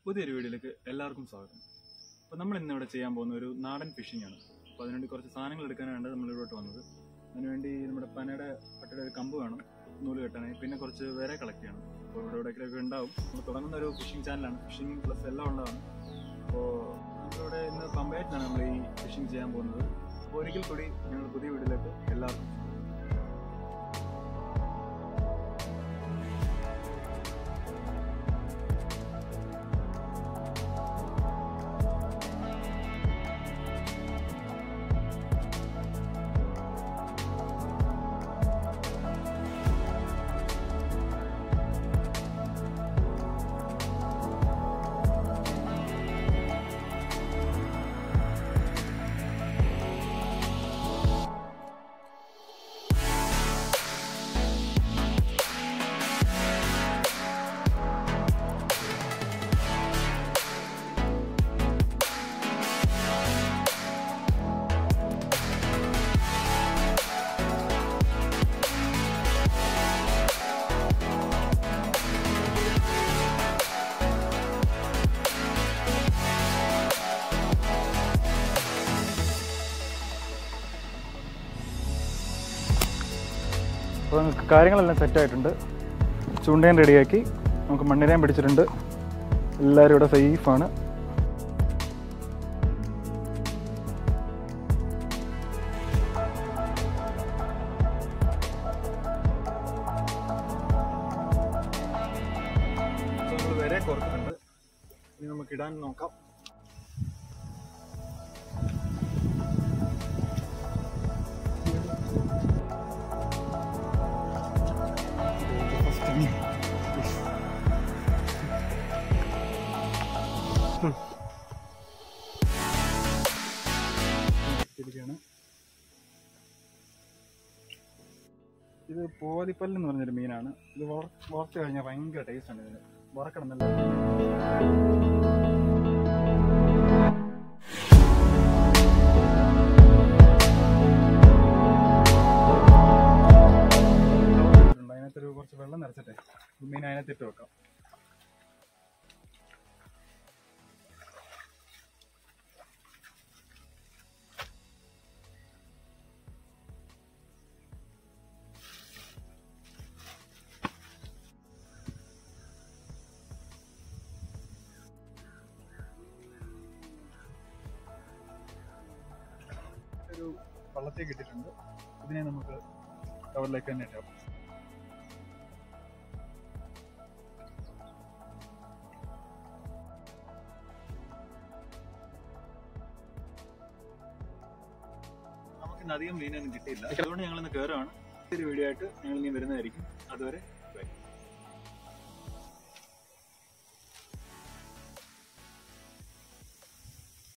പുതിയൊരു വീഡിയോയിലേക്ക് എല്ലാവർക്കും സ്വാഗതം. അപ്പോൾ നമ്മൾ ഇന്നിവിടെ ചെയ്യാൻ പോകുന്ന ഒരു നാടൻ ഫിഷിംഗ് ആണ്. അപ്പോൾ അതിനുവേണ്ടി കുറച്ച് സാധനങ്ങൾ എടുക്കാനാണ് നമ്മളിവിടോട്ട് വന്നത്. അതിനുവേണ്ടി നമ്മുടെ പനയുടെ പട്ടയുടെ ഒരു കമ്പ് വേണം, നൂല് കെട്ടാനായി, പിന്നെ കുറച്ച് വേറെ കളക്ട് ചെയ്യണം. അപ്പോൾ ഇവിടെയൊക്കെ ഉണ്ടാവും. നമ്മൾ തുടങ്ങുന്ന ഒരു ഫിഷിംഗ് ചാനലാണ്, ഫിഷിംഗ് പ്ലസ് എല്ലാം ഉള്ളതാണ്. അപ്പോൾ നമ്മളിവിടെ ഇന്ന് പമ്പയായിട്ടാണ് നമ്മൾ ഈ ഫിഷിംഗ് ചെയ്യാൻ പോകുന്നത്. അപ്പോൾ ഒരിക്കൽ കൂടി ഞങ്ങൾ പുതിയ വീഡിയോയിലേക്ക് എല്ലാവർക്കും അപ്പോൾ നമുക്ക് കാര്യങ്ങളെല്ലാം സെറ്റായിട്ടുണ്ട്. ചൂണ്ടയും റെഡിയാക്കി, നമുക്ക് മണ്ണിരയും പിടിച്ചിട്ടുണ്ട്. എല്ലാവരും ഇവിടെ സേഫാണ്. നമ്മൾ വരെ കുറച്ചിട്ടുണ്ട്. ഇനി നമുക്ക് ഇടാൻ നോക്കാം. ഇത് പോലിപ്പല്ല് എന്ന് പറഞ്ഞൊരു മീനാണ്. ഇത് വറുത്ത് കഴിഞ്ഞാൽ ഭയങ്കര ടേസ്റ്റ് ആണ്. ഇതിന് വറക്കണം നല്ല. അതിനകത്തൊരു കുറച്ച് വെള്ളം നിറച്ചിട്ടെ മീൻ അതിനകത്തിട്ട് വെക്കാം. ഒരു വള്ളത്തേക്ക് ഇട്ടിട്ടുണ്ട്. ഇതിനെ നമുക്ക് കവറിലേക്ക് തന്നെ ഇട്ടാം. നമുക്കിന്ന് അധികം മീനൊന്നും കിട്ടിയില്ല, അതുകൊണ്ട് ഞങ്ങളിന്ന് കയറുകയാണ്. ഒരു വീഡിയോ ആയിട്ട് ഞങ്ങൾ ഇനി വരുന്നതായിരിക്കും. അതുവരെ ബൈ.